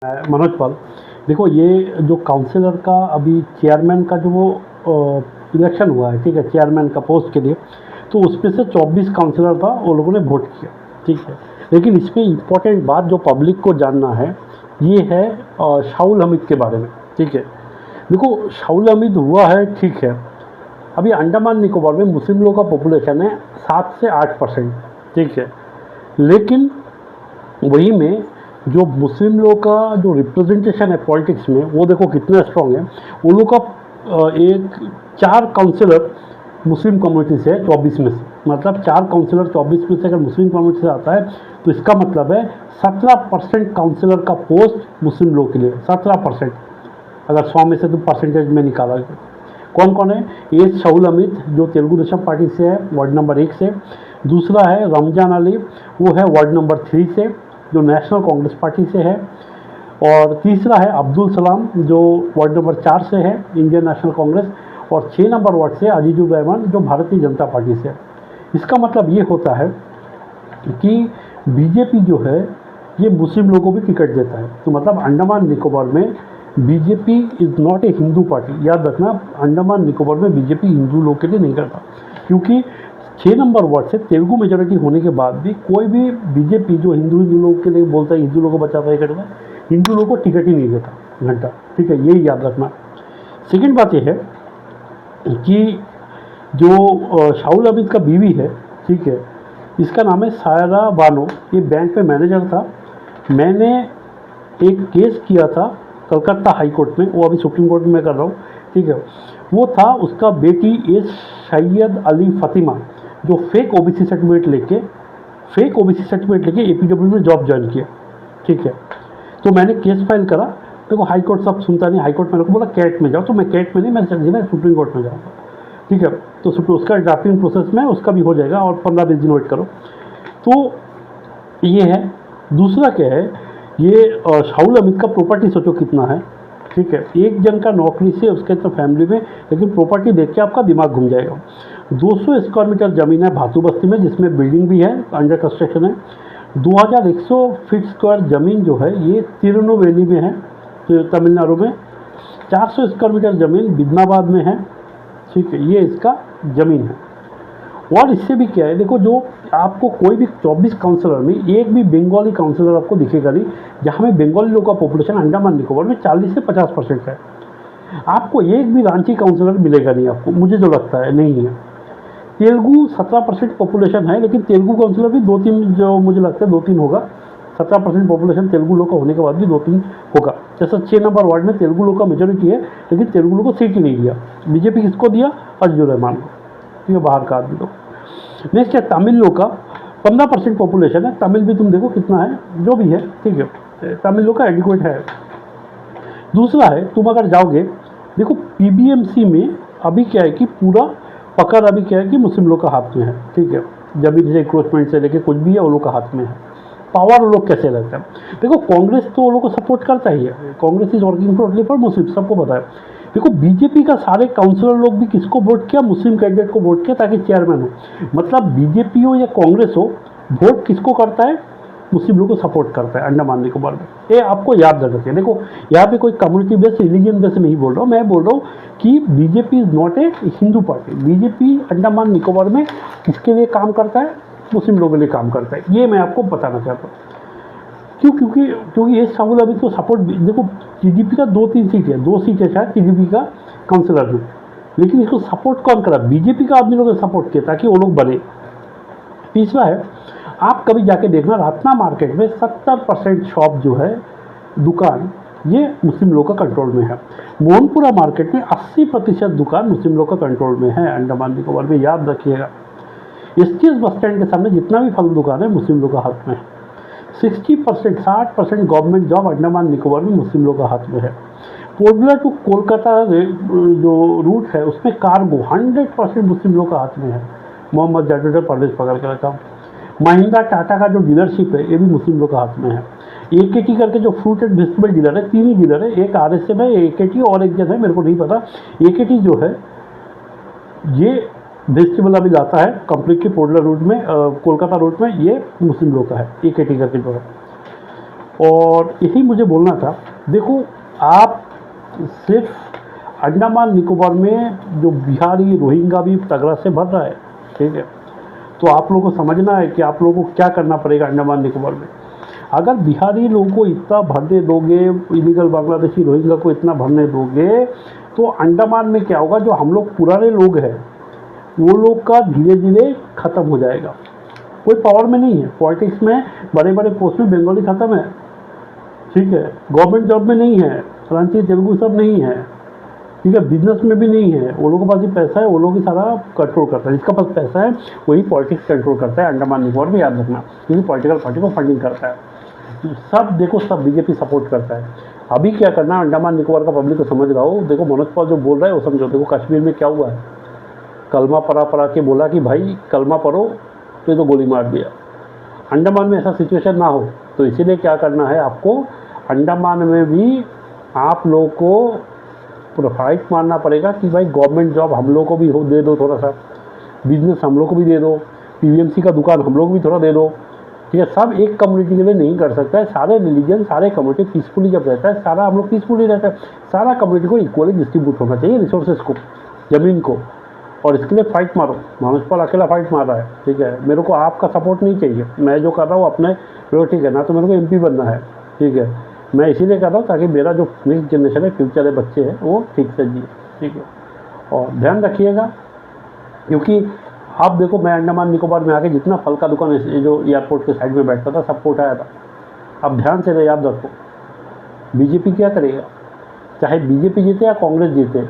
मनोज पाल। देखो, ये जो काउंसलर का अभी चेयरमैन का जो वो इलेक्शन हुआ है, ठीक है, चेयरमैन का पोस्ट के लिए, तो उसमें से 24 काउंसलर था, वो लोगों ने वोट किया, ठीक है। लेकिन इसमें इम्पोर्टेंट बात जो पब्लिक को जानना है, ये है शाहुल हमीद के बारे में, ठीक है। देखो, शाहुल हमीद हुआ है, ठीक है। अभी अंडमान निकोबार में मुस्लिम लोगों का पॉपुलेशन है 7 से 8%, ठीक है। लेकिन वही में जो मुस्लिम लोगों का जो रिप्रेजेंटेशन है पॉलिटिक्स में, वो देखो कितना स्ट्रांग है। उन लोग का एक 4 काउंसलर मुस्लिम कम्युनिटी से है 24 में से, मतलब 4 काउंसलर 24 में से अगर मुस्लिम कम्युनिटी से आता है तो इसका मतलब है 17% काउंसलर का पोस्ट मुस्लिम लोग के लिए, 17%। अगर 100 में से तो परसेंटेज में निकाला गया। कौन कौन है? ए शाहुल हमीद जो तेलुगु देशम पार्टी से है, वार्ड नंबर 1 से। दूसरा है रमजान अली, वो है वार्ड नंबर 3 से, जो नेशनल कांग्रेस पार्टी से है। और तीसरा है अब्दुल सलाम, जो वार्ड नंबर 4 से है, इंडियन नेशनल कांग्रेस। और 6 नंबर वार्ड से अजीजुर रहमान, जो भारतीय जनता पार्टी से है। इसका मतलब ये होता है कि बीजेपी जो है ये मुस्लिम लोगों को भी टिकट देता है। तो मतलब अंडमान निकोबार में BJP is not a Hindu party. याद रखना, अंडमान निकोबार में बीजेपी हिंदू लोग के लिए नहीं करता, क्योंकि 6 नंबर वार्ड से तेलुगु मेजोरिटी होने के बाद भी कोई भी बीजेपी जो हिंदू लोगों के लिए बोलता है, हिंदू लोगों को बचाता है, करता है, हिंदू लोगों को टिकट ही नहीं देता घंटा, ठीक है। यही याद रखना। सेकेंड बात यह है कि जो शाहुल हमीद का बीवी है, ठीक है, इसका नाम है सायरा बानो। ये बैंक में मैनेजर था। मैंने एक केस किया था कलकत्ता हाई कोर्ट में, वो अभी सुप्रीम कोर्ट में कर रहा हूँ, ठीक है। वो था उसका बेटी ए सैयद अली फ़ातिमा, जो फेक ओबीसी सर्टिफिकेट लेके एपीडब्ल्यू में जॉब ज्वाइन किया, ठीक है। तो मैंने केस फाइल करा। देखो, हाई कोर्ट सब सुनता नहीं, हाई कोर्ट मैंने को बोला कैट में जाओ, तो मैं कैट में नहीं, मैं सीधा सुप्रीम कोर्ट में जाऊँगा, ठीक है। तो उसका ड्राफ्टिंग प्रोसेस में उसका भी हो जाएगा, और 15-20 दिन वेट करो। तो ये है। दूसरा क्या है, ये शाहुल हमीद का प्रॉपर्टी सोचो कितना है, ठीक है। एक जन का नौकरी से उसके तो फैमिली में, लेकिन प्रॉपर्टी देख के आपका दिमाग घूम जाएगा। 200 स्क्वायर मीटर ज़मीन है भातू बस्ती में, जिसमें बिल्डिंग भी है, अंडर कंस्ट्रक्शन है। 2100 फीट स्क्वायर ज़मीन जो है ये तिरुनेलवेली में है, तमिलनाडु में। 400 स्क्वायर मीटर ज़मीन बिदनाबाद में है, ठीक है। ये इसका ज़मीन है। और इससे भी क्या है, देखो, जो आपको कोई भी 24 काउंसलर में एक भी बंगाली काउंसलर आपको दिखेगा नहीं, जहाँ में बंगाली लोगों का पॉपुलेशन अंडमान निकोबार में 40 से 50% है। आपको एक भी रांची काउंसलर मिलेगा नहीं, आपको, मुझे जो लगता है नहीं है। तेलुगु 17% पॉपुलेशन है, लेकिन तेलुगु काउंसलर भी 2-3, जो मुझे लगता है 2-3 होगा। 17% पॉपुलेशन तेलुगु लोग का होने के बाद भी 2-3 होगा। जैसा 6 नंबर वार्ड में तेलुगु लोग का मेजोरिटी है, लेकिन तेलुगु लोग को सीट ही नहीं दिया। बीजेपी किसको दिया? अजीजुर रहमान को, ठीक है, बाहर का आदमी लोग। नेक्स्ट है तमिल लोग का। 15% पॉपुलेशन है। तमिल भी तुम देखो कितना है, जो भी है, ठीक है, तमिल लोग का एडिक्वेट है। दूसरा है, तुम अगर जाओगे, देखो पीबीएमसी में अभी क्या है कि पूरा पकड़ अभी क्या है कि मुस्लिम लोग का हाथ में है, ठीक है। जमीन से इंक्रोचमेंट से लेके कुछ भी है, वो लोग का हाथ में है। पावर वो लोग कैसे रहते हैं? देखो, कांग्रेस तो वो लोग को सपोर्ट करता ही है। Congress is working for Muslim, सबको पता है। देखो, बीजेपी का सारे काउंसलर लोग भी किसको वोट किया? मुस्लिम कैंडिडेट को वोट किया, ताकि चेयरमैन हो। मतलब बीजेपी हो या कांग्रेस हो, वोट किसको करता है? मुस्लिम लोग को सपोर्ट करता है अंडमान निकोबार में। ये आपको याद रखना चाहिए। देखो, यहाँ पे कोई कम्युनिटी बेस, रिलीजन बेस नहीं बोल रहा हूँ, मैं बोल रहा हूँ कि BJP is not a Hindu party. BJP Andaman Nicobar में किसके लिए काम करता है? मुस्लिम लोगों के लिए काम करता है। ये मैं आपको बताना चाहता हूँ। क्योंकि ये शाहुल हमीद को सपोर्ट, देखो टीडीपी का 2-3 सीट है, 2 सीट है शायद टीडीपी का काउंसलर में, लेकिन इसको सपोर्ट कौन करा? बीजेपी का आदमी लोगों ने सपोर्ट किया, ताकि वो लोग बने। तीसरा है, आप कभी जाके देखना, रत्ना मार्केट में 70% शॉप जो है, दुकान, ये मुस्लिम लोग का कंट्रोल में है। मोहनपुरा मार्केट में 80% दुकान मुस्लिम लोग का कंट्रोल में है अंडमान निकोबार में, याद रखिएगा। एसटीएस बस स्टैंड के सामने जितना भी फल दुकान है, मुस्लिम लोग का हाथ में है। 60% गवर्नमेंट जॉब अंडमान निकोबार में मुस्लिम लोग का हाथ में है। पोर्टब्लेयर टू कोलकाता जो रूट है, उसमें कार्गो 100% मुस्लिम लोग का हाथ में है। मोहम्मद जावेद परवेज पकड़ के रखा। महिंद्रा टाटा का जो डीलरशिप है, ये भी मुस्लिम लोग का हाथ में है। एकेटी करके जो फ्रूट एंड वेजिटेबल डीलर है, 3 ही डीलर है, एक आरएसएम है, एकेटी और एक जन है, मेरे को नहीं पता। एकेटी जो है ये वेजिटेबल अभी लाता है कंप्लीटली पोर्टब्लेयर रूट में, कोलकाता रूट में, ये मुस्लिम लोग का है, एकेटी करके जो है। और यही मुझे बोलना था। देखो, आप सिर्फ अंडमान निकोबार में जो बिहारी रोहिंग्या भी तगड़ा से भर रहा है, ठीक है, तो आप लोगों को समझना है कि आप लोगों को क्या करना पड़ेगा अंडमान निकोबार में। अगर बिहारी लोगों को इतना भरने दोगे, इलीगल बांग्लादेशी रोहिंग्या को इतना भरने दोगे, तो अंडमान में क्या होगा, जो हम लोग पुराने लोग हैं वो लोग का धीरे धीरे खत्म हो जाएगा। कोई पावर में नहीं है, पॉलिटिक्स में बड़े बड़े पोस्ट में बंगाली खत्म है, ठीक है, गवर्नमेंट जॉब में नहीं है, रांची तेलुगु सब नहीं है, ठीक है, बिजनेस में भी नहीं है। वो लोगों के पास ही पैसा है, वो लोग ही सारा कंट्रोल करता है। जिसका पास पैसा है वही पॉलिटिक्स कंट्रोल करता है अंडमान निकोबार में, याद रखना, क्योंकि पॉलिटिकल पार्टी को फंडिंग करता है। सब देखो, सब बीजेपी सपोर्ट करता है। अभी क्या करना है, अंडमान निकोबार का पब्लिक को समझ रहा हो। देखो, मनोज पाल जो बोल रहा है वो समझो। देखो कश्मीर में क्या हुआ है, कलमा पढ़ा के बोला कि भाई कलमा पढ़ो, तो ये तो गोली मार दिया। अंडमान में ऐसा सिचुएशन ना हो, तो इसीलिए क्या करना है आपको, अंडमान में भी आप लोगों को पूरा फाइट मारना पड़ेगा कि भाई गवर्नमेंट जॉब हम लोग को भी हो दे दो, थोड़ा सा बिजनेस हम लोग को भी दे दो, पीवीएमसी का दुकान हम लोग भी थोड़ा दे दो, ठीक है। सब एक कम्युनिटी के लिए नहीं कर सकता है, सारे रिलीजन, सारे कम्युनिटी पीसफुली जब रहता है, सारा हम लोग पीसफुली रहता है, सारा कम्युनिटी को इक्वली डिस्ट्रीब्यूट होना चाहिए रिसोर्सेज को, ज़मीन को, और इसके लिए फाइट मारो। मनोज पाल अकेला फाइट मार रहा है, ठीक है, मेरे को आपका सपोर्ट नहीं चाहिए। मैं जो कर रहा हूँ अपने, ठीक है ना, तो मेरे को एमपी बनना है, ठीक है, मैं इसीलिए कर रहा हूँ ताकि मेरा जो नेक्स्ट जनरेशन है, फ्यूचर है, बच्चे हैं, वो ठीक से जिए, ठीक है। और ध्यान रखिएगा, क्योंकि आप देखो, मैं अंडमान निकोबार में आके जितना फल का दुकान जो एयरपोर्ट के साइड में बैठता था सबको उठाया था। अब ध्यान से याद रखो, बीजेपी क्या करेगा, चाहे बीजेपी जीते या कांग्रेस जीते,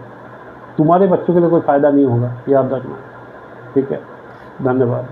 तुम्हारे बच्चों के लिए कोई फ़ायदा नहीं होगा, याद रखना, ठीक है। धन्यवाद।